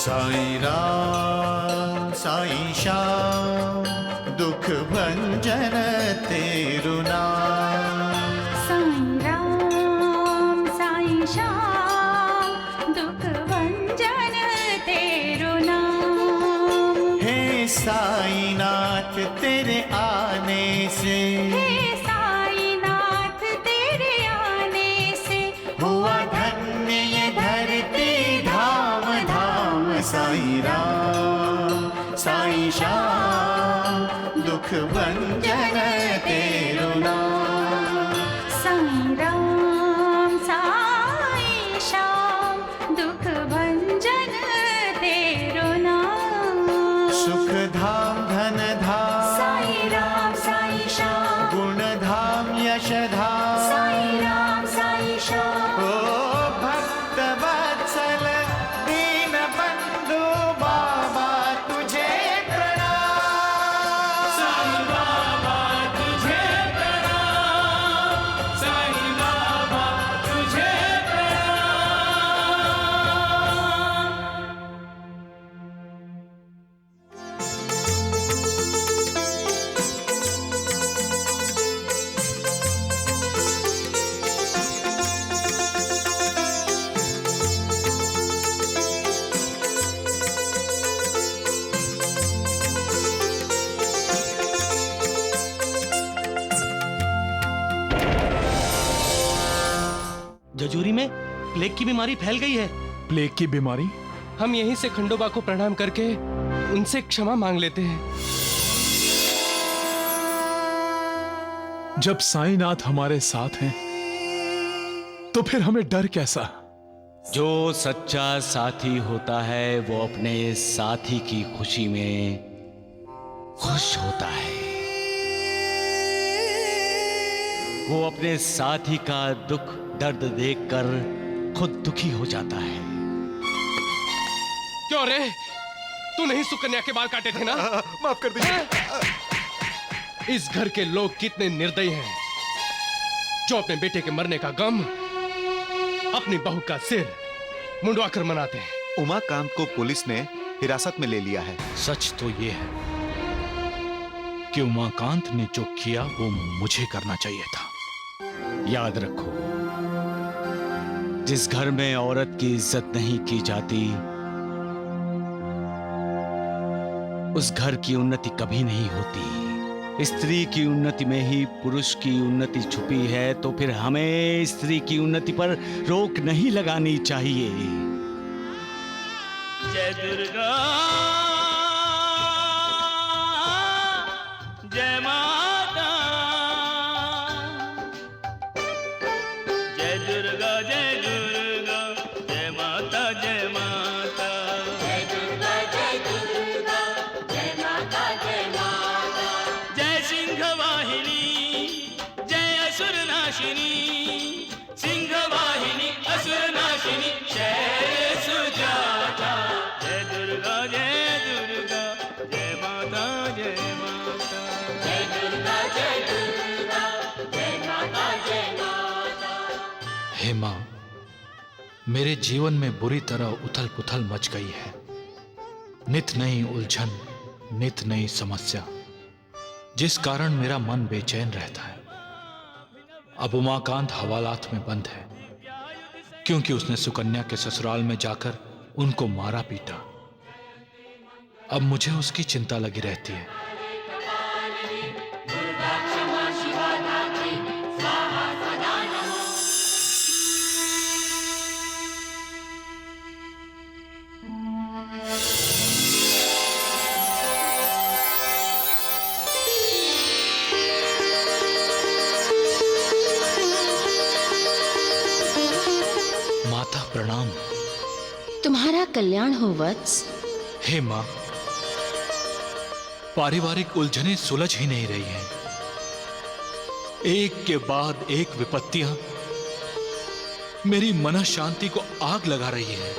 साईं राम साईं श्याम दुख भंजन तेरु नाम। साईं राम साईं श्याम दुख भंजन तेरु नाम। हे साईं नाथ तेरे आने से, हे साईं नाथ तेरे आने से हुआ धन्य ये धरती धाम धाम। साईं राम साईं श्याम दुख भंजन तेरु नाम। साईं राम साईं श्याम दुख भंजन तेरु नाम। सुख धाम धन धाम साईं राम साईं श्याम गुण धाम यश धाम। साईं राम साईं श्याम ओ भक्त वत्सल दीन बंधु बाबा तुझे प्रणाम। साईं बाबा तुझे प्रणाम, साईं बाबा तुझे प्रणाम। जजूरी में प्लेग की बीमारी फैल गई है। प्लेग की बीमारी? हम यहीं से खंडोबा को प्रणाम करके उनसे क्षमा मांग लेते हैं। जब साईनाथ हमारे साथ हैं तो फिर हमें डर कैसा? जो सच्चा साथी होता है वो अपने साथी की खुशी में खुश होता है। वो अपने साथी का दुख दर्द देखकर खुद दुखी हो जाता है। क्यों रे, तू नहीं सुकन्या के बाल काटे थे ना? माफ कर दीजिए। इस घर के लोग कितने निर्दयी हैं जो अपने बेटे के मरने का गम अपनी बहू का सिर मुंडवाकर मनाते हैं। उमाकांत को पुलिस ने हिरासत में ले लिया है। सच तो ये है कि उमाकांत ने जो किया वो मुझे करना चाहिए था। याद रखो, जिस घर में औरत की इज्जत नहीं की जाती उस घर की उन्नति कभी नहीं होती। स्त्री की उन्नति में ही पुरुष की उन्नति छुपी है, तो फिर हमें स्त्री की उन्नति पर रोक नहीं लगानी चाहिए। जय दुर्गा जय माता, जय दुर्गा जय दुर्गा जय माता जय माता। जय दुर्गा जय दुर्गा जय माता जय माता। जय सिंह वाहिनी जय असुर नाशिनी, सिंह वाहिनी असुर नाशिनी शैल सुजाता। जय दुर्गा जय माता जय माता। जय दुर्गा जय माता जय माता। हे मां, मेरे जीवन में बुरी तरह उथल पुथल मच गई है। नित नई उलझन, नित नई समस्या, जिस कारण मेरा मन बेचैन रहता है। अब उमाकांत हवालात में बंद है क्योंकि उसने सुकन्या के ससुराल में जाकर उनको मारा पीटा। अब मुझे उसकी चिंता लगी रहती है। माता प्रणाम। तुम्हारा कल्याण हो वत्स। हे मां, पारिवारिक उलझनें सुलझ ही नहीं रही हैं। एक के बाद एक विपत्तियां मेरी मन शांति को आग लगा रही है।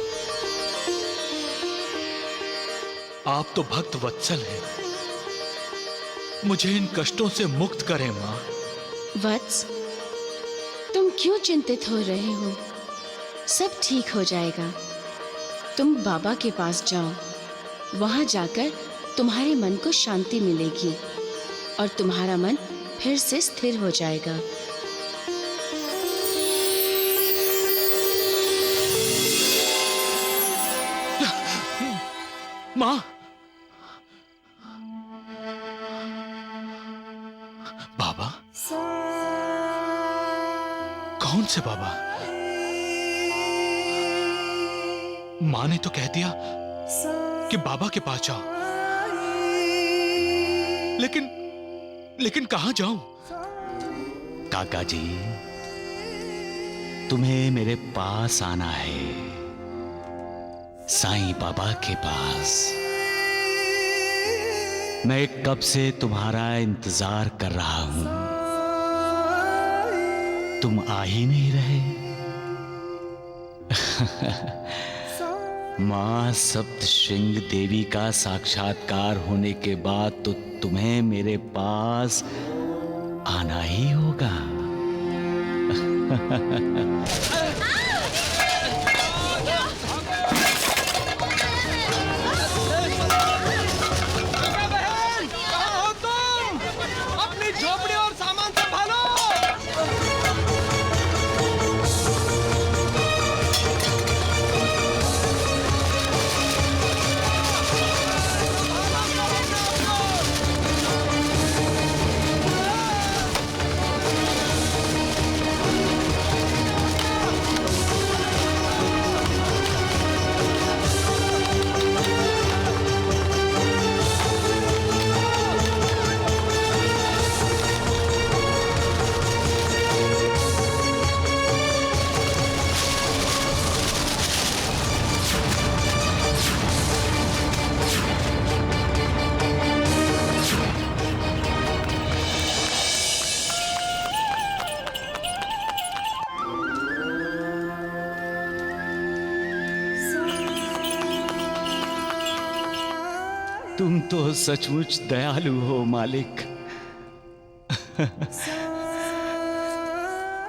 आप तो भक्त वत्सल हैं, मुझे इन कष्टों से मुक्त करें मां। वत्स, तुम क्यों चिंतित हो रहे हो? सब ठीक हो जाएगा। तुम बाबा के पास जाओ। वहां जाकर तुम्हारे मन को शांति मिलेगी और तुम्हारा मन फिर से स्थिर हो जाएगा। माँ, बाबा? कौन से बाबा? माँ ने तो कह दिया कि बाबा के पास जाओ, लेकिन कहां जाऊं? काका जी, तुम्हें मेरे पास आना है, साईं बाबा के पास। मैं कब से तुम्हारा इंतजार कर रहा हूं, तुम आ ही नहीं रहे। मां सप्तशृंग देवी का साक्षात्कार होने के बाद तो तुम्हें मेरे पास आना ही होगा। तुम तो सचमुच दयालु हो मालिक।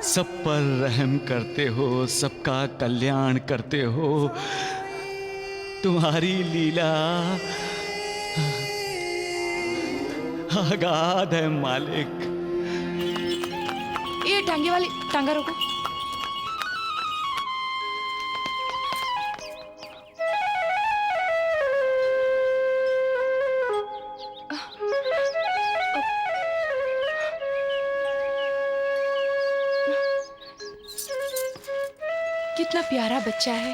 सब पर रहम करते हो, सबका कल्याण करते हो। तुम्हारी लीला अगाध है मालिक। ये टांगे वाली टांगा रोको। कितना प्यारा बच्चा है।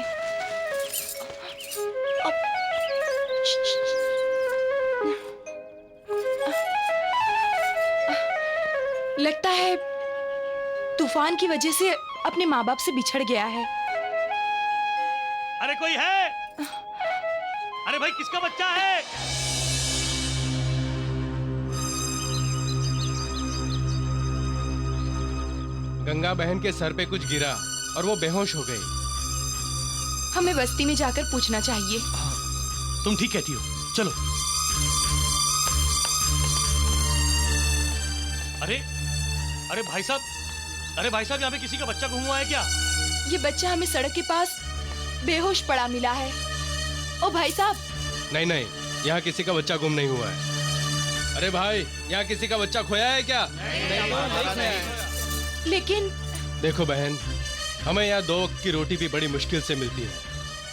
लगता है तूफान की वजह से अपने माँ बाप से बिछड़ गया है। अरे कोई है? अरे भाई, किसका बच्चा है? गंगा बहन के सर पे कुछ गिरा और वो बेहोश हो गई। हमें बस्ती में जाकर पूछना चाहिए। तुम ठीक कहती हो, चलो। अरे भाई साहब, यहाँ पे किसी का बच्चा गुम हुआ है क्या? ये बच्चा हमें सड़क के पास बेहोश पड़ा मिला है। ओ भाई साहब। नहीं, यहाँ किसी का बच्चा गुम नहीं हुआ है। अरे भाई, यहाँ किसी का बच्चा खोया है क्या? नहीं। लेकिन देखो बहन, हमें यहाँ 2 वक्त की रोटी भी बड़ी मुश्किल से मिलती है।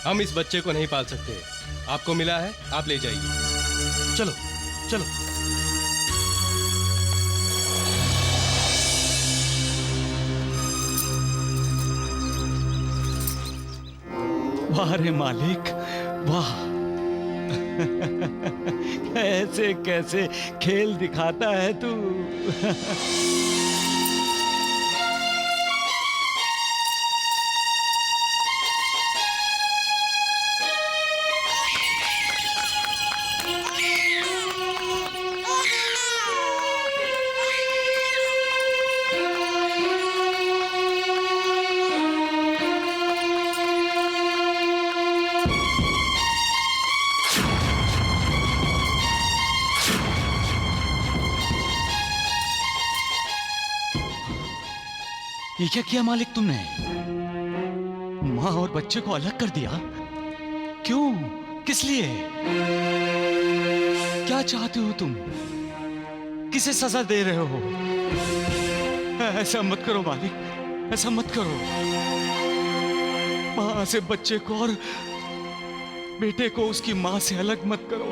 हम इस बच्चे को नहीं पाल सकते। आपको मिला है, आप ले जाइए। चलो चलो। वाह रे मालिक, वाह। कैसे कैसे खेल दिखाता है तू। ये क्या किया मालिक तुमने? माँ और बच्चे को अलग कर दिया? क्यों? किस लिए? क्या चाहते हो तुम? किसे सजा दे रहे हो? ऐसा मत करो मालिक, ऐसा मत करो। मां से बच्चे को और बेटे को उसकी मां से अलग मत करो।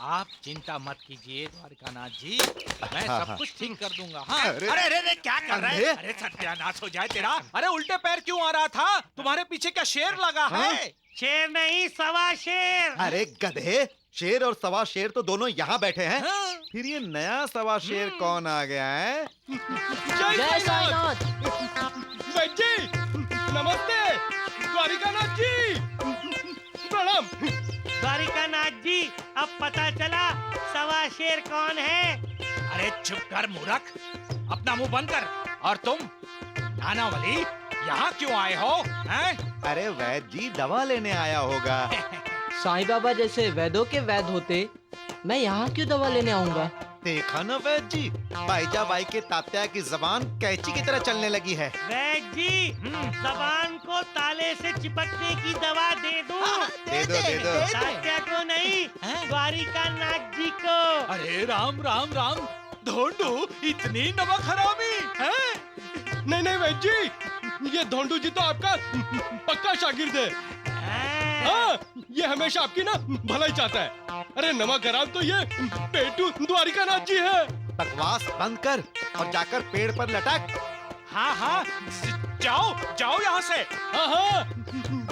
आप चिंता मत कीजिए द्वारिकानाथ जी, मैं सब कुछ ठीक कर दूंगा। हाँ। अरे अरे अरे क्या कर रहे हैं? अरे सत्यानाश हो जाए तेरा। अरे उल्टे पैर क्यों आ रहा था? तुम्हारे पीछे क्या शेर लगा है? शेर नहीं, सवा शेर। अरे गधे, शेर और सवा शेर तो दोनों यहाँ बैठे हैं। हाँ। फिर ये नया सवा शेर कौन आ गया है? जय साईनाथ। वैद्य जी नमस्ते। द्वारिकानाथ जी प्रणाम। द्वारिकानाथ जी, अब पता चला सवा शेर कौन है। अरे चुप कर मूर्ख, अपना मुंह बंद कर। और तुम नानावली यहाँ क्यों आए हो? हैं? अरे वैद्य जी दवा लेने आया होगा। साईं बाबा जैसे वैद्यों के वैद्य होते, मैं यहाँ क्यों दवा लेने आऊंगा? देखा ना वैद्य जी, बाईजा बाई के तात्या की जबान कैंची की तरह चलने लगी है। वैद्य जी, जबान को ताले से चिपकने की दवा दे दो। दे दो दे दो। तात्या को नहीं, द्वारिकानाथ जी को। अरे राम राम राम, धोंडू इतनी नमक हरामी है? नहीं नहीं वैद्य जी, ये धोंडू जी तो आपका पक्का शागिर्द है। हाँ, ये हमेशा आपकी ना भलाई चाहता है। अरे नमक हराम तो ये पेटू द्वारिकानाथ जी है। बकवास बंद कर और जाकर पेड़ पर लटक। हाँ हाँ, जाओ जाओ यहाँ से। हाँ हाँ,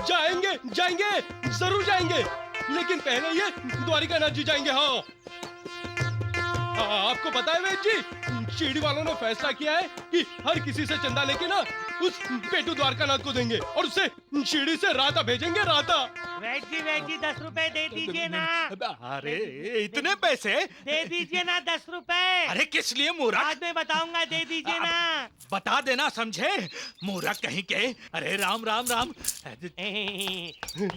जाएंगे जाएंगे, जरूर जाएंगे, लेकिन पहले ये द्वारिकानाथ जी जाएंगे। हाँ, आपको पता है वैद्य जी, शिरडी वालों ने फैसला किया है कि हर किसी से चंदा लेके ना उस पेटू द्वारकानाथ को देंगे और उससे शिरडी से राता भेजेंगे। राता। वैद्य जी 10 रुपए दे दीजिए ना। अरे इतने पैसे दे दीजिए ना 10 रुपए। अरे किस लिए मूर्ख? बाद में बताऊंगा, दे दीजिए ना। बता देना, समझे मूर्ख कहीं के। अरे राम राम राम।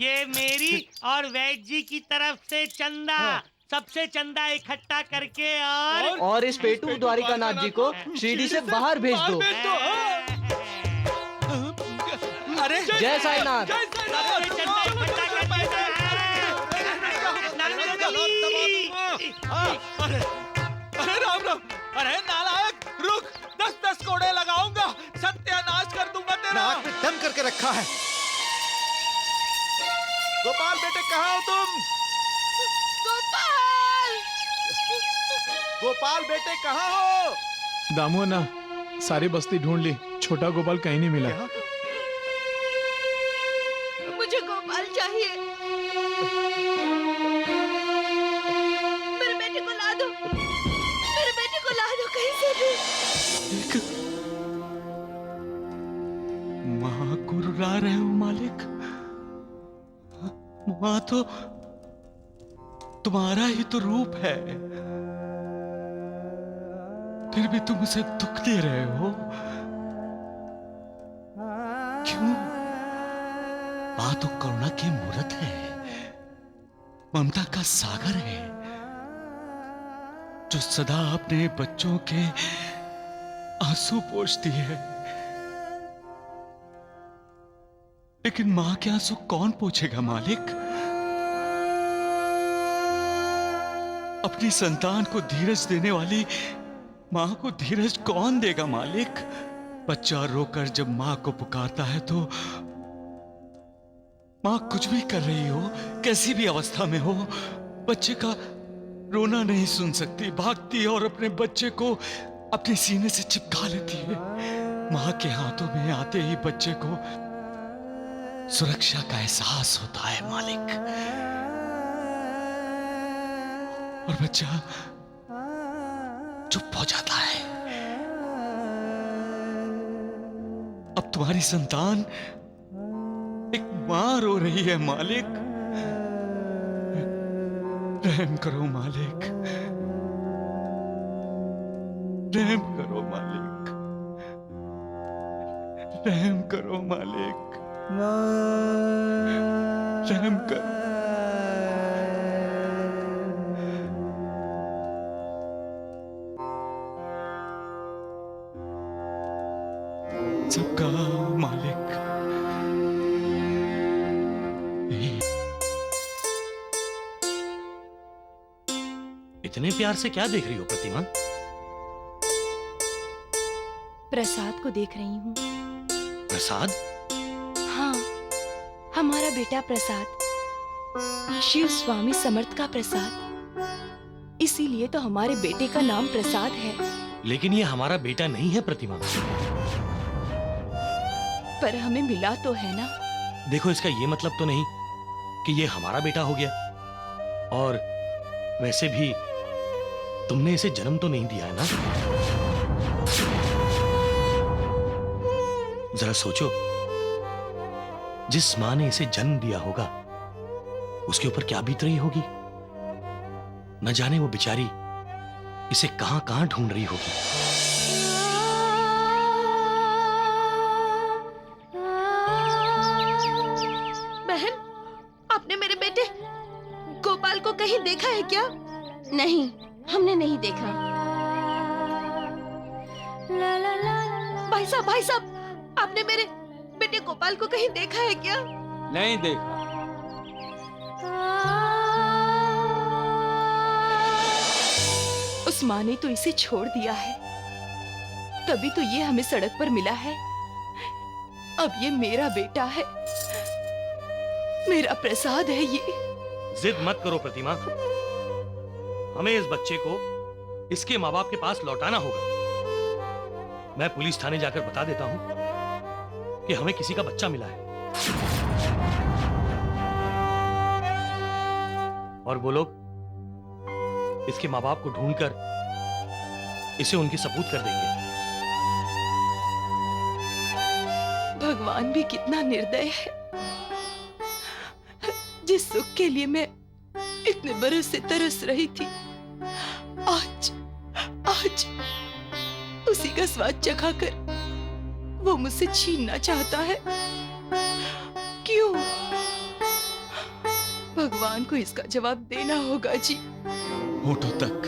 ये मेरी और वैद्य जी की तरफ से चंदा। सबसे चंदा इकट्ठा करके और इस पेटू द्वारिकानाथ जी को शिरडी से बाहर भेज दो। अरे जय साईनाथ। अरे राम राम। अरे नालायक, रुक, 10-10 कोड़े लगाऊंगा, सत्यानाश कर दूंगा तेरा। नाक में दम करके रखा है। गोपाल बेटे कहाँ हो तुम? गोपाल बेटे कहाँ हो? दामू ना, सारी बस्ती ढूंढ ली, छोटा गोपाल कहीं नहीं मिला। मुझे गोपाल चाहिए। मेरे बेटे को ला दो, मेरे बेटे को ला दो कहीं से भी। माँ को रुला रहे हो मालिक? माँ तो तुम्हारा ही तो रूप है, फिर भी तुम उसे दुख दे रहे हो। क्यों? माँ तो करुणा की मूर्त है, ममता का सागर है, जो सदा अपने बच्चों के आंसू पोंछती है। लेकिन माँ के आंसू कौन पोंछेगा मालिक? अपनी संतान को धीरज देने वाली माँ को धीरज कौन देगा मालिक? बच्चा रोकर जब माँ को पुकारता है तो माँ कुछ भी कर रही हो, कैसी भी अवस्था में हो, बच्चे का रोना नहीं सुन सकती, भागती और अपने बच्चे को अपने सीने से चिपका लेती है। माँ के हाथों में आते ही बच्चे को सुरक्षा का एहसास होता है मालिक, और बच्चा चुप हो जाता है। अब तुम्हारी संतान एक मां रो रही है मालिक, रहम करो मालिक, रहम करो मालिक, रहम करो मालिक, रहम करो। सबका मालिक। इतने प्यार से क्या देख रही हो प्रतिमा? प्रसाद को देख रही हूँ। प्रसाद? हाँ, हमारा बेटा प्रसाद, शिव स्वामी समर्थ का प्रसाद। इसीलिए तो हमारे बेटे का नाम प्रसाद है। लेकिन ये हमारा बेटा नहीं है प्रतिमा। पर हमें मिला तो है ना। देखो, इसका ये मतलब तो नहीं कि ये हमारा बेटा हो गया। और वैसे भी तुमने इसे जन्म तो नहीं दिया है ना। जरा सोचो, जिस मां ने इसे जन्म दिया होगा उसके ऊपर क्या बीत रही होगी। न जाने वो बेचारी इसे कहां कहां ढूंढ रही होगी। बहन, आपने मेरे बेटे गोपाल को कहीं देखा है क्या? नहीं, हमने नहीं देखा। भाई साहब, आपने मेरे बेटे गोपाल को कहीं देखा है क्या? नहीं देखा। उस माँ ने तो इसे छोड़ दिया है, तभी तो ये हमें सड़क पर मिला है। अब ये मेरा बेटा है, मेरा प्रसाद है ये। जिद मत करो प्रतिमा, हमें इस बच्चे को इसके माँ बाप के पास लौटाना होगा। मैं पुलिस थाने जाकर बता देता हूं कि हमें किसी का बच्चा मिला है, और वो लोग इसके माँ बाप को ढूंढकर इसे उनके सपूत कर देंगे। भगवान भी कितना निर्दय है। जिस सुख के लिए मैं इतने बरस से तरस रही थी, आज उसी का स्वाद चखाकर वो मुझसे छीनना चाहता है। क्यों? भगवान को इसका जवाब देना होगा जी। होठों तक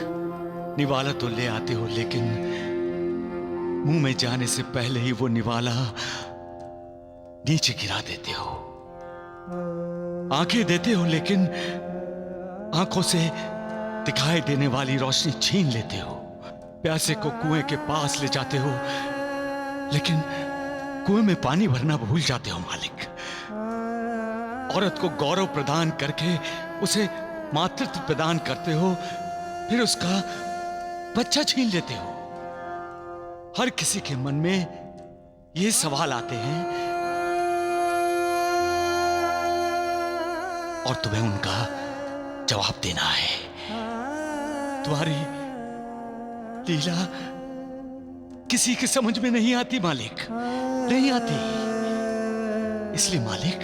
निवाला तो ले आते हो, लेकिन मुंह में जाने से पहले ही वो निवाला नीचे गिरा देते हो। आंखें देते हो, लेकिन आंखों से दिखाई देने वाली रोशनी छीन लेते हो। प्यासे को कुएं के पास ले जाते हो, लेकिन कुएं में पानी भरना भूल जाते हो मालिक। औरत को गौरव प्रदान करके उसे मातृत्व प्रदान करते हो, फिर उसका बच्चा छीन लेते हो। हर किसी के मन में ये सवाल आते हैं और तुम्हें उनका जवाब देना है। तुम्हारी लीला किसी के समझ में नहीं आती मालिक, नहीं आती। इसलिए मालिक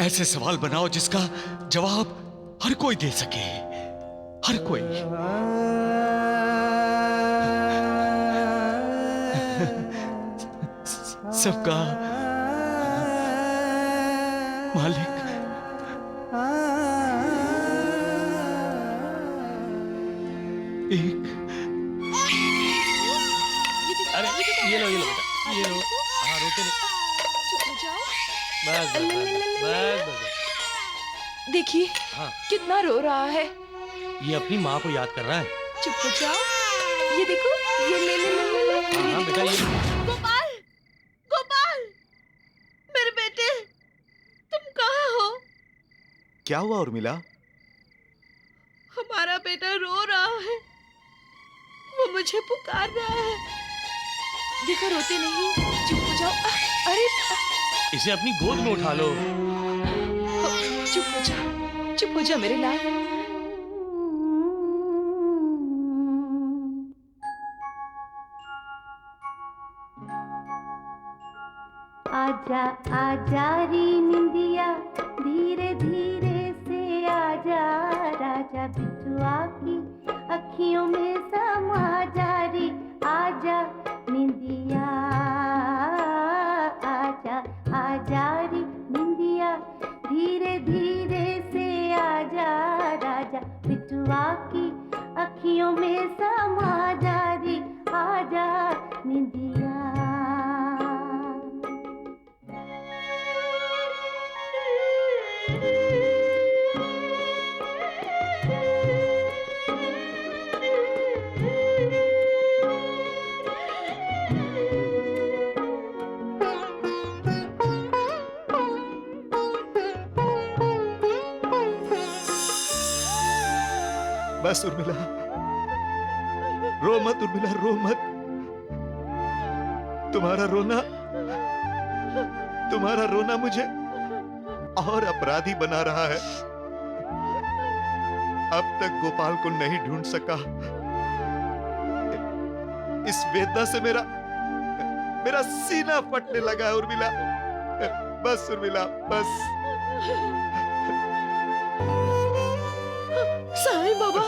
ऐसे सवाल बनाओ जिसका जवाब हर कोई दे सके, हर कोई। सबका मालिक। एक अरे ये लो बेटा, ये लो। हाँ, रोते नहीं। चुप हो जाओ। बस बस बस बस। देखिए हाँ, कितना रो रहा है। ये अपनी माँ को याद कर रहा है। चुप हो जाओ। ये देखो, ये ले ले ले ले ले। हाँ, हाँ बेटा, ये गोपाल, गोपाल, मेरे बेटे, तुम कहाँ हो? क्या हुआ उर्मिला? हमारा बेटा रो रहा है, वो मुझे पुकार रहा है। देखो रोते नहीं, चुप हो जाओ। अरे इसे अपनी गोद में उठा लो। चुप हो जा मेरे लाल। आजा आजा री निंदिया, धीरे धीरे से आजा, राजा बिटुआ की अखियों में समा जा री। आजा निंदिया, आजा आजा री निंदिया, धीरे धीरे से आजा, राजा बिटुआ की अखियों में समा जा री। आजा निंदिया। बस उर्मिला, रो मत उर्मिला, रो मत। तुम्हारा रोना मुझे और अपराधी बना रहा है। अब तक गोपाल को नहीं ढूंढ सका। इस वेदना से मेरा सीना फटने लगा है उर्मिला। बस उर्मिला, बस। साईं बाबा,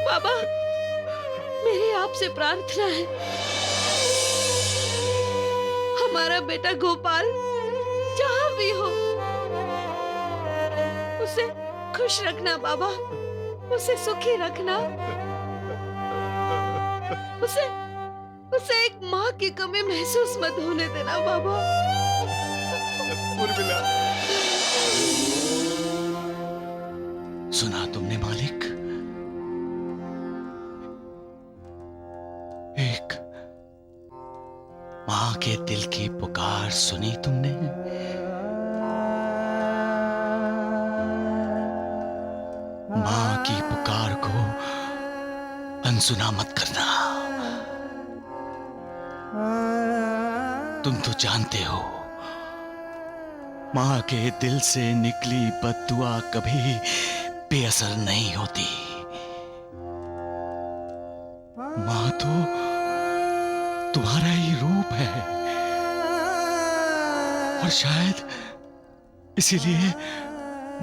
बाबा, मेरी आपसे प्रार्थना है, हमारा बेटा गोपाल जहां भी हो, उसे खुश रखना बाबा, उसे सुखी रखना, उसे एक माँ की कमी महसूस मत होने देना बाबा। उर्मिला, सुना तुमने मालिक? एक मां के दिल की पुकार सुनी तुमने? मां की पुकार को अनसुना मत करना। तुम तो जानते हो, मां के दिल से निकली बद्दुआ कभी बेअसर नहीं होती। मां तो तुम्हारा ही रूप है, और शायद इसीलिए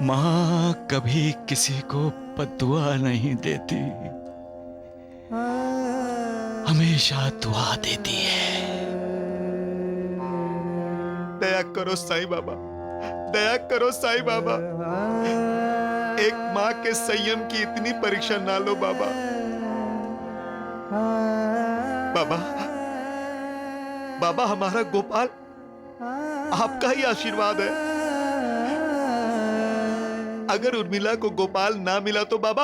मां कभी किसी को बद्दुआ नहीं देती, हमेशा दुआ देती है। दया करो साईं बाबा, दया करो साईं बाबा। एक माँ के संयम की इतनी परीक्षा ना लो बाबा। बाबा, हमारा गोपाल आपका ही आशीर्वाद है। अगर उर्मिला को गोपाल ना मिला तो बाबा,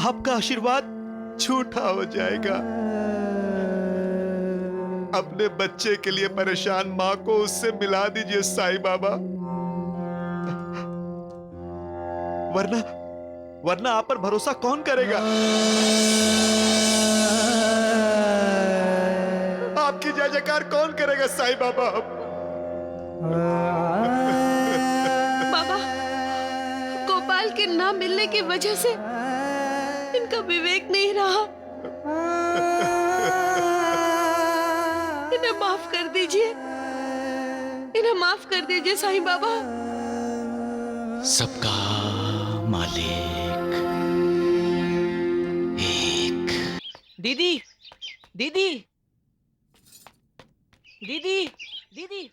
आपका आशीर्वाद झूठा हो जाएगा। अपने बच्चे के लिए परेशान माँ को उससे मिला दीजिए साईं बाबा, वरना आप पर भरोसा कौन करेगा? आपकी जय जयकार कौन करेगा साईं बाबा? बाबा, गोपाल के ना मिलने की वजह से इनका विवेक नहीं रहा। इन्हें माफ कर दीजिए, इन्हें माफ कर दीजिए साईं बाबा। सबका मालिक एक। दीदी, दीदी, दीदी, दीदी।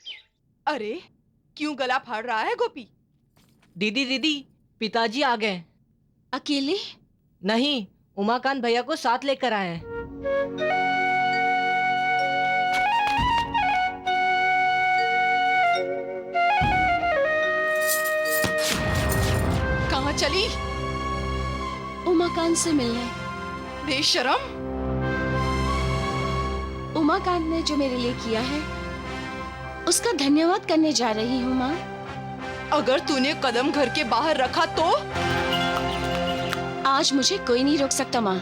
अरे क्यों गला फाड़ रहा है गोपी? दीदी, दीदी, पिताजी आ गए। अकेले? नहीं, उमाकांत भैया को साथ लेकर आए हैं। कहाँ चली? उमाकांत से मिलने। बेशरम। उमाकांत ने जो मेरे लिए किया है उसका धन्यवाद करने जा रही हूँ माँ। अगर तूने कदम घर के बाहर रखा तो? आज मुझे कोई नहीं रोक सकता माँ।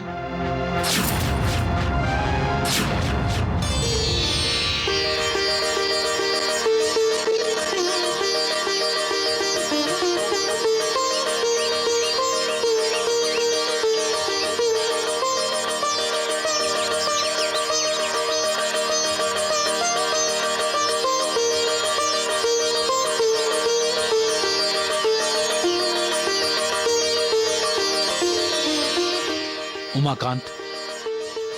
उमाकांत,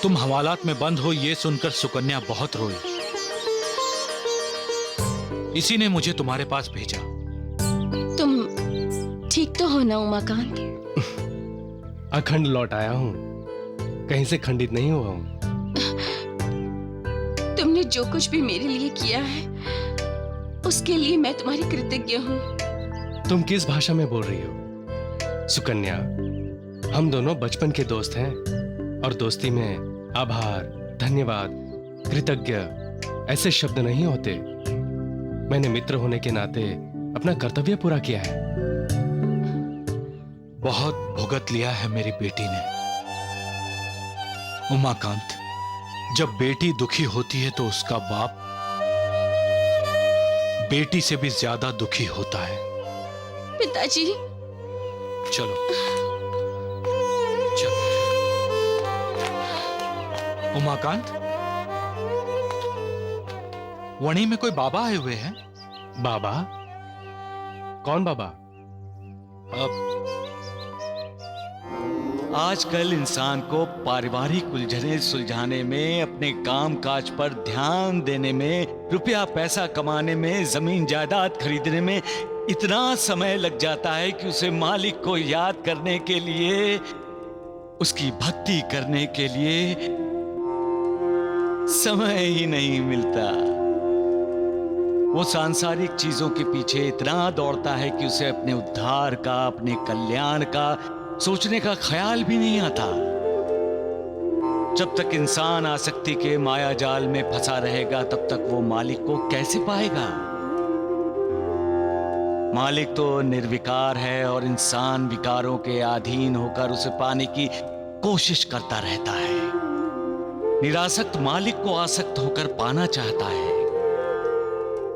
तुम हवालात में बंद हो ये सुनकर सुकन्या बहुत रोई। इसी ने मुझे तुम्हारे पास भेजा। तुम ठीक तो हो ना उमाकांत? अखंड लौट आया हूँ, कहीं से खंडित नहीं हुआ हूँ। तुमने जो कुछ भी मेरे लिए किया है उसके लिए मैं तुम्हारी कृतज्ञ हूँ। तुम किस भाषा में बोल रही हो सुकन्या? हम दोनों बचपन के दोस्त हैं और दोस्ती में आभार, धन्यवाद, कृतज्ञ ऐसे शब्द नहीं होते। मैंने मित्र होने के नाते अपना कर्तव्य पूरा किया है। बहुत भुगत लिया है मेरी बेटी ने। उमाकांत, जब बेटी दुखी होती है तो उसका बाप बेटी से भी ज्यादा दुखी होता है। पिताजी, चलो चलो। उमाकांत, वणी में कोई बाबा आए हुए हैं? बाबा? कौन बाबा? आजकल इंसान को पारिवारिक उलझने सुलझाने में, अपने काम काज पर ध्यान देने में, रुपया पैसा कमाने में, जमीन जायदाद खरीदने में इतना समय लग जाता है कि उसे मालिक को याद करने के लिए, उसकी भक्ति करने के लिए समय ही नहीं मिलता। वो सांसारिक चीजों के पीछे इतना दौड़ता है कि उसे अपने उद्धार का, अपने कल्याण का सोचने का ख्याल भी नहीं आता। जब तक इंसान आसक्ति के माया जाल में फंसा रहेगा तब तक वो मालिक को कैसे पाएगा? मालिक तो निर्विकार है और इंसान विकारों के अधीन होकर उसे पाने की कोशिश करता रहता है। निरासक्त मालिक को आसक्त होकर पाना चाहता है,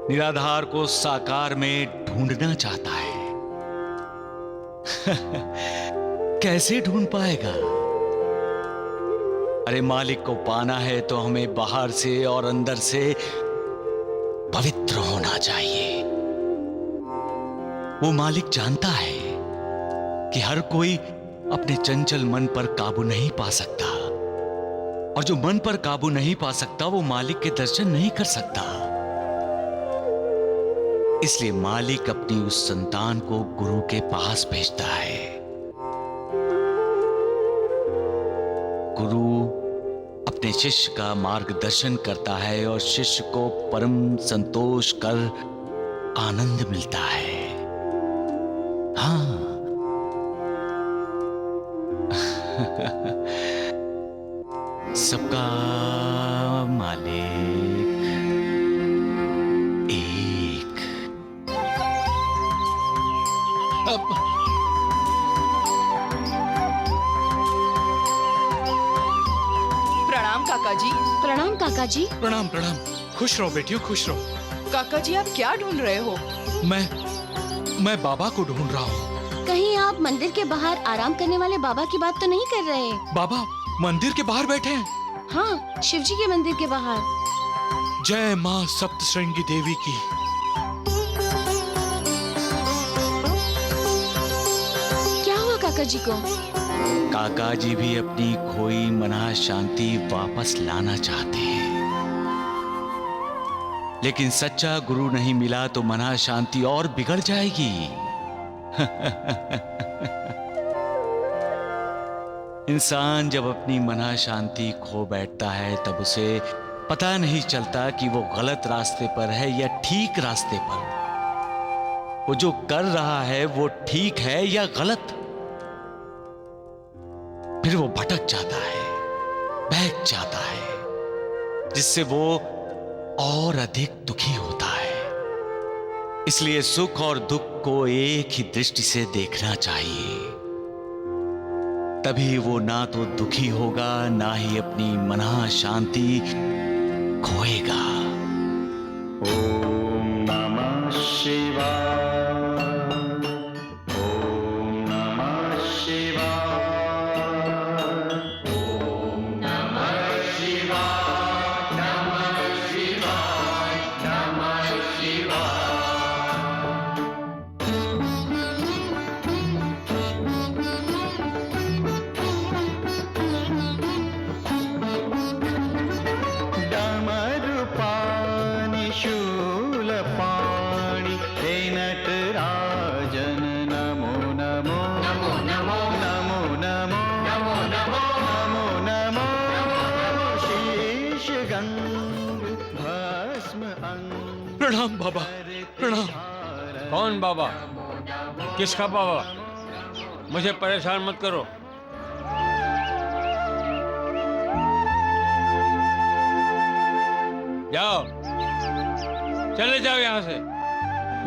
निराधार को साकार में ढूंढना चाहता है। कैसे ढूंढ पाएगा? अरे मालिक को पाना है तो हमें बाहर से और अंदर से पवित्र होना चाहिए। वो मालिक जानता है कि हर कोई अपने चंचल मन पर काबू नहीं पा सकता, और जो मन पर काबू नहीं पा सकता वो मालिक के दर्शन नहीं कर सकता। इसलिए मालिक अपनी उस संतान को गुरु के पास भेजता है। गुरु अपने शिष्य का मार्गदर्शन करता है और शिष्य को परम संतोष कर आनंद मिलता है। हाँ सबका मालिक एक। प्रणाम काका जी। प्रणाम काका जी। प्रणाम प्रणाम। खुश रहो बेटियों, खुश रहो। काका जी आप क्या ढूंढ रहे हो? मैं बाबा को ढूंढ रहा हूँ। कहीं आप मंदिर के बाहर आराम करने वाले बाबा की बात तो नहीं कर रहे? बाबा मंदिर के बाहर बैठे हैं? हाँ, शिव जी के मंदिर के बाहर। जय माँ सप्तश्रृंगी देवी की। क्या हुआ काका जी को? काका जी भी अपनी खोई मना शांति वापस लाना चाहते हैं, लेकिन सच्चा गुरु नहीं मिला तो मना शांति और बिगड़ जाएगी। इंसान जब अपनी मना शांति खो बैठता है तब उसे पता नहीं चलता कि वो गलत रास्ते पर है या ठीक रास्ते पर। वो जो कर रहा है वो ठीक है या गलत। फिर वो भटक जाता है, बहक जाता है, जिससे वो और अधिक दुखी होता है। इसलिए सुख और दुख को एक ही दृष्टि से देखना चाहिए। तभी वो ना तो दुखी होगा, ना ही अपनी मना शांति खोएगा। ओम नमः शिवाय, ओम नमः शिवाय, ओम नमः शिवाय, नमः शिवाय, नमः शिवाय। डमरुपाणि शूलपाणि हे नटराजन नमो नमो, नमो नमो, नमो नमो, नमो नमो, नमो नमो, शीश गंग भस्म अंग। प्रणाम बाबा, प्रणाम। कौन बाबा? किसका बाबा? मुझे परेशान मत करो। जाओ, चले जाओ यहां से।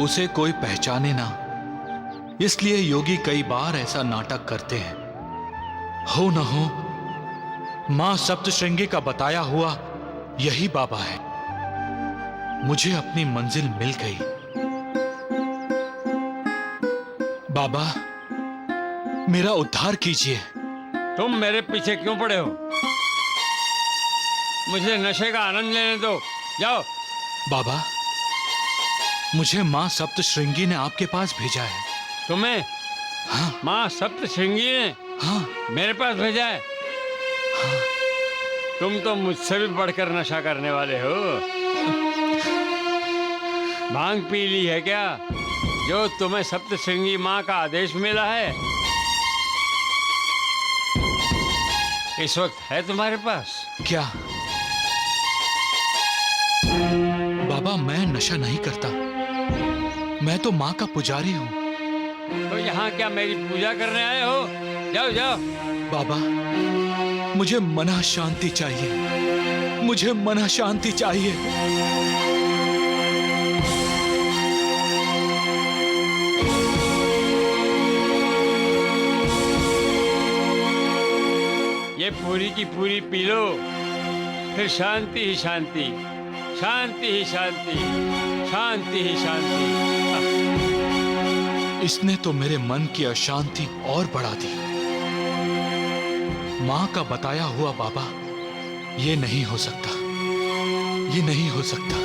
उसे कोई पहचाने ना, इसलिए योगी कई बार ऐसा नाटक करते हैं। हो न हो, मां सप्तशृंगी का बताया हुआ यही बाबा है। मुझे अपनी मंजिल मिल गई। बाबा, मेरा उद्धार कीजिए। तुम मेरे पीछे क्यों पड़े हो? मुझे नशे का आनंद लेने दो। जाओ। बाबा, मुझे मां सप्तशृंगी ने आपके पास भेजा है। तुम्हें? हाँ। मां सप्तशृंगी ने? हाँ। मेरे पास भेजा है? हाँ। तुम तो मुझसे भी बढ़कर नशा करने वाले हो। भांग पी ली है क्या, जो तुम्हें सप्तशृंगी मां का आदेश मिला है? इस वक्त है तुम्हारे पास? क्या? बाबा, मैं नशा नहीं करता। मैं तो माँ का पुजारी हूँ। तो यहाँ क्या मेरी पूजा करने आए हो? जाओ जाओ। बाबा, मुझे मना शांति चाहिए। मुझे मना शांति चाहिए। ये पूरी की पूरी पी लो, फिर शांति ही शांति, शांति ही शांति, शांति ही शांति। इसने तो मेरे मन की अशांति और बढ़ा दी। माँ का बताया हुआ बाबा, ये नहीं हो सकता, ये नहीं हो सकता।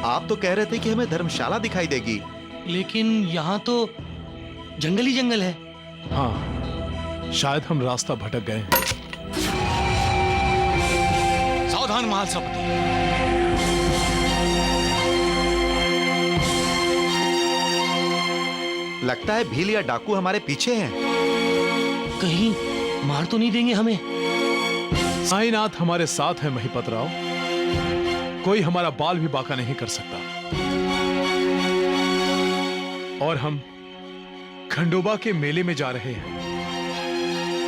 आप तो कह रहे थे कि हमें धर्मशाला दिखाई देगी, लेकिन यहाँ तो जंगल ही जंगल है। हाँ, शायद हम रास्ता भटक गए। सावधान महासपति। लगता है भील या डाकू हमारे पीछे हैं। कहीं मार तो नहीं देंगे हमें? साईनाथ हमारे साथ है महिपतराव। कोई हमारा बाल भी बांका नहीं कर सकता। और हम खंडोबा के मेले में जा रहे हैं।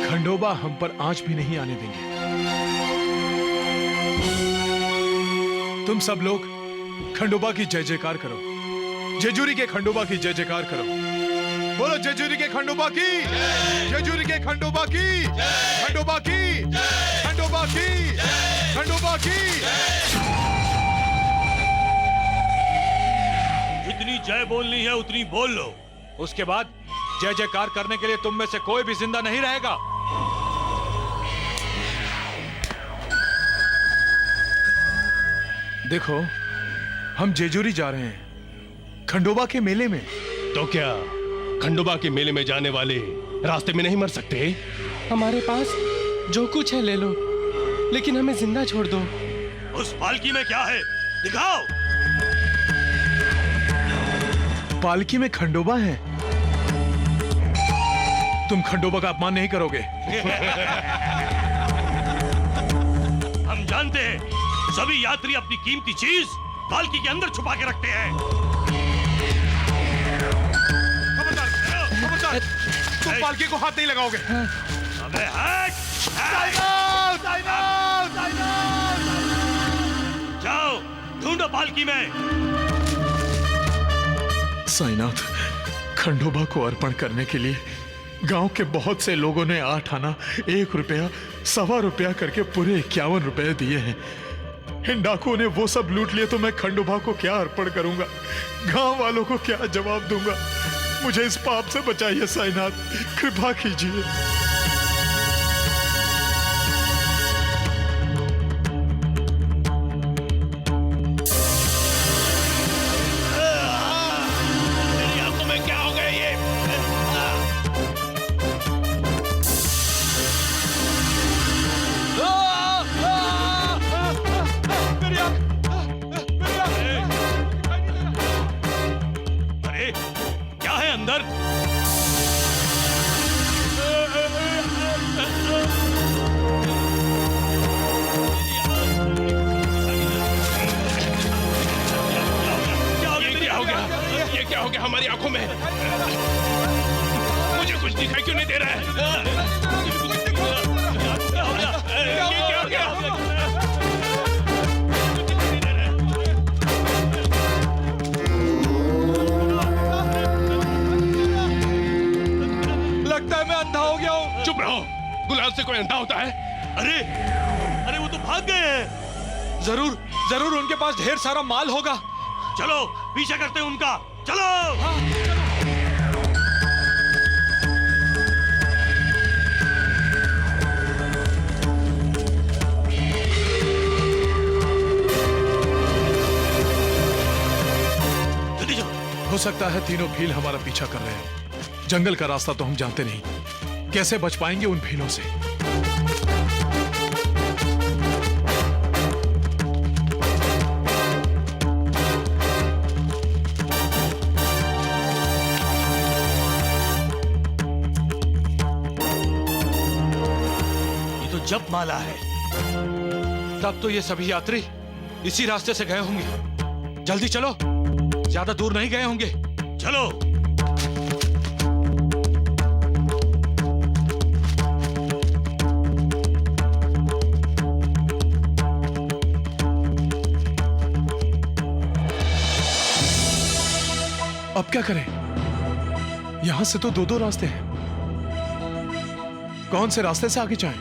खंडोबा हम पर आंच भी नहीं आने देंगे। तुम सब लोग खंडोबा की जय जयकार करो। जेजूरी के खंडोबा की जय जयकार करो। बोलो जेजूरी के खंडोबा की, जेजूरी के खंडोबा की, खंडोबा की, खंडोबा की, खंडोबा की। जितनी जय बोलनी है उतनी बोल लो। उसके बाद जय जयकार करने के लिए तुम में से कोई भी जिंदा नहीं रहेगा। देखो, हम जेजूरी जा रहे हैं, खंडोबा के मेले में। तो क्या खंडोबा के मेले में जाने वाले रास्ते में नहीं मर सकते? हमारे पास जो कुछ है ले लो, लेकिन हमें जिंदा छोड़ दो। उस पालकी में क्या है, दिखाओ। पालकी में खंडोबा है। तुम खंडोबा का अपमान नहीं करोगे। हम जानते हैं सभी यात्री अपनी कीमती चीज पालकी के अंदर छुपा के रखते हैं। खबरदार, खबरदार, तुम पालकी को हाथ नहीं लगाओगे। अबे हट! जाओ, ढूंढो पालकी में। साईनाथ, खंडोबा को अर्पण करने के लिए गांव के बहुत से लोगों ने 8 आना, 1 रुपया, 1.25 रुपया करके पूरे 51 रुपए दिए हैं। इन डाकुओं ने वो सब लूट लिए तो मैं खंडोबा को क्या अर्पण करूंगा? गांव वालों को क्या जवाब दूंगा? मुझे इस पाप से बचाइए साईनाथ, कृपा कीजिए। मेरी आंखों में क्या हो गया ये? अरे क्या है अंदर? ये क्या हो गया हमारी आंखों में? मुझे कुछ दिखाई क्यों नहीं दे रहा है? ये क्या हो गया? लगता है मैं अंधा हो गया हूँ। चुप रहो, गुलाल से कोई अंधा होता है? अरे अरे वो तो भाग गए हैं। जरूर जरूर उनके पास ढेर सारा माल होगा। चलो पीछा करते हैं उनका, चलो। हो सकता है तीनों भील हमारा पीछा कर रहे हैं। जंगल का रास्ता तो हम जानते नहीं, कैसे बच पाएंगे उन भीलों से? ये तो जप माला है। तब तो ये सभी यात्री इसी रास्ते से गए होंगे। जल्दी चलो, ज्यादा दूर नहीं गए होंगे। चलो। अब क्या करें? यहां से तो 2-2 रास्ते हैं। कौन से रास्ते से आगे जाएं?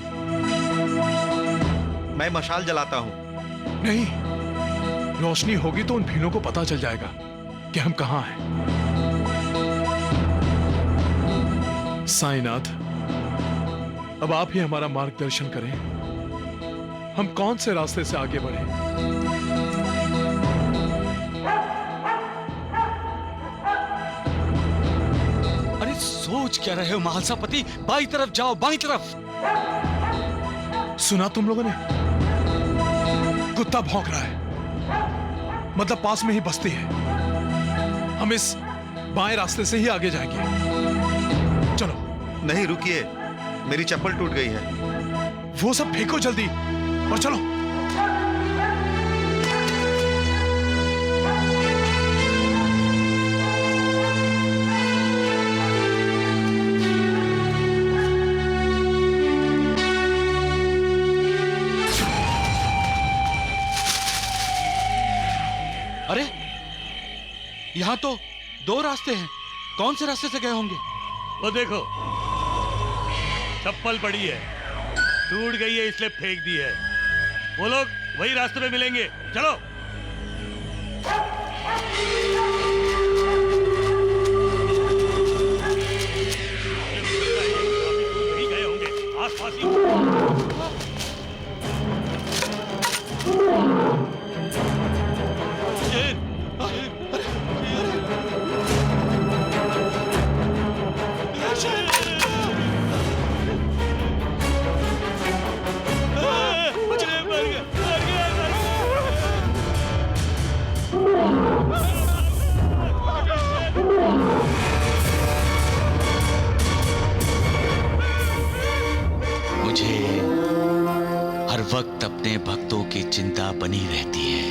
मैं मशाल जलाता हूं। नहीं, रोशनी होगी तो उन भीलों को पता चल जाएगा कि हम कहां हैं। साईनाथ, अब आप ही हमारा मार्गदर्शन करें। हम कौन से रास्ते से आगे बढ़ें? अरे सोच क्या रहे हो महालसापति? बाई तरफ जाओ, बाई तरफ। सुना तुम लोगों ने? कुत्ता भौंक रहा है, मतलब पास में ही बस्ती है। हम इस बाएं रास्ते से ही आगे जाएंगे। चलो। नहीं, रुकिए, मेरी चप्पल टूट गई है। वो सब फेंको जल्दी और चलो। अरे यहाँ तो 2 रास्ते हैं। कौन से रास्ते से गए होंगे? वो देखो, चप्पल पड़ी है, टूट गई है इसलिए फेंक दी है। वो लोग वही रास्ते पे मिलेंगे, चलो। वही गए होंगे, आसपास ही। मुझे हर वक्त अपने भक्तों की चिंता बनी रहती है।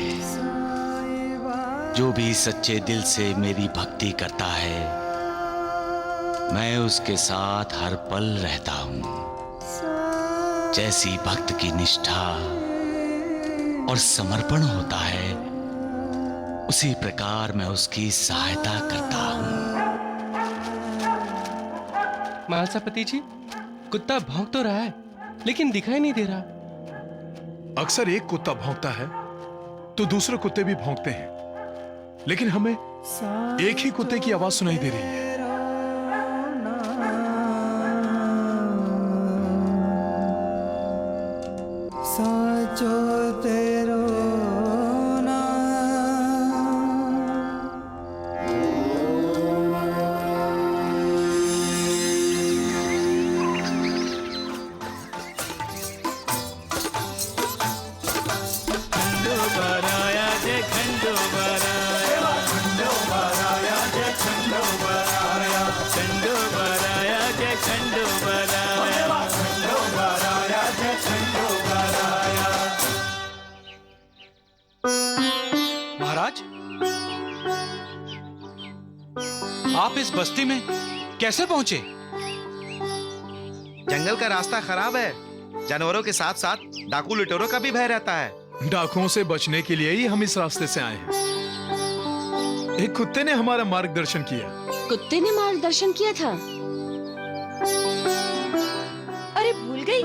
जो भी सच्चे दिल से मेरी भक्ति करता है, मैं उसके साथ हर पल रहता हूं। जैसी भक्त की निष्ठा और समर्पण होता है, उसी प्रकार मैं उसकी सहायता करता हूं। महासपति जी, कुत्ता भौंक तो रहा है लेकिन दिखाई नहीं दे रहा। अक्सर एक कुत्ता भौंकता है तो दूसरे कुत्ते भी भौंकते हैं, लेकिन हमें एक ही कुत्ते की आवाज सुनाई दे रही है। साचो तेरो महाराज, आप इस बस्ती में कैसे पहुंचे? जंगल का रास्ता खराब है। जानवरों के साथ साथ डाकू लुटेरों का भी भय रहता है। डाकुओं से बचने के लिए ही हम इस रास्ते से आए हैं। एक कुत्ते ने हमारा मार्गदर्शन किया। कुत्ते ने मार्गदर्शन किया था? अरे भूल गई,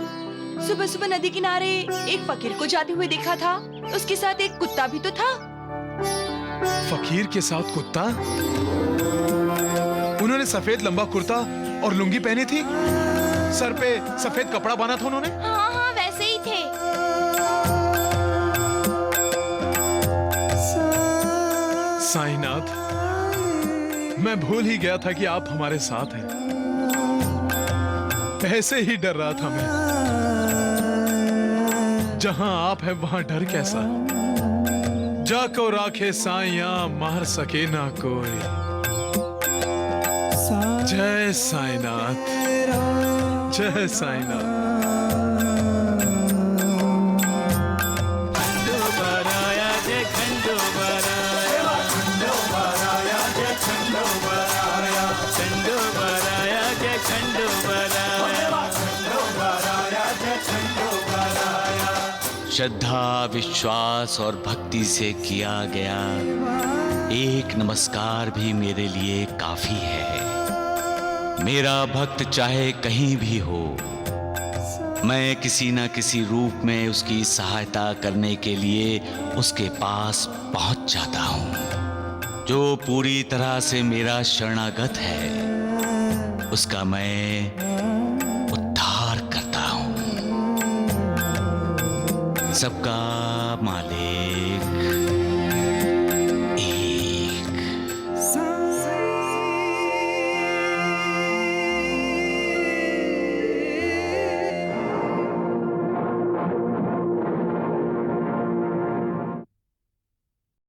सुबह सुबह नदी किनारे एक फकीर को जाते हुए देखा था। उसके साथ एक कुत्ता भी तो था। फकीर के साथ कुत्ता? उन्होंने सफेद लंबा कुर्ता और लुंगी पहनी थी, सर पे सफेद कपड़ा बांधा था उन्होंने। हाँ हाँ, वैसे ही थे। साईनाथ, मैं भूल ही गया था कि आप हमारे साथ हैं। ऐसे ही डर रहा था मैं। जहां आप हैं वहां डर कैसा? जाको राखे साइया, मार सके ना कोई। जय साईनाथ, जय साईनाथ। श्रद्धा, विश्वास और भक्ति से किया गया एक नमस्कार भी मेरे लिए काफी है। मेरा भक्त चाहे कहीं भी हो, मैं किसी न किसी रूप में उसकी सहायता करने के लिए उसके पास पहुंच जाता हूं। जो पूरी तरह से मेरा शरणागत है, उसका मैं उद्धार करता हूं। सबका मालिक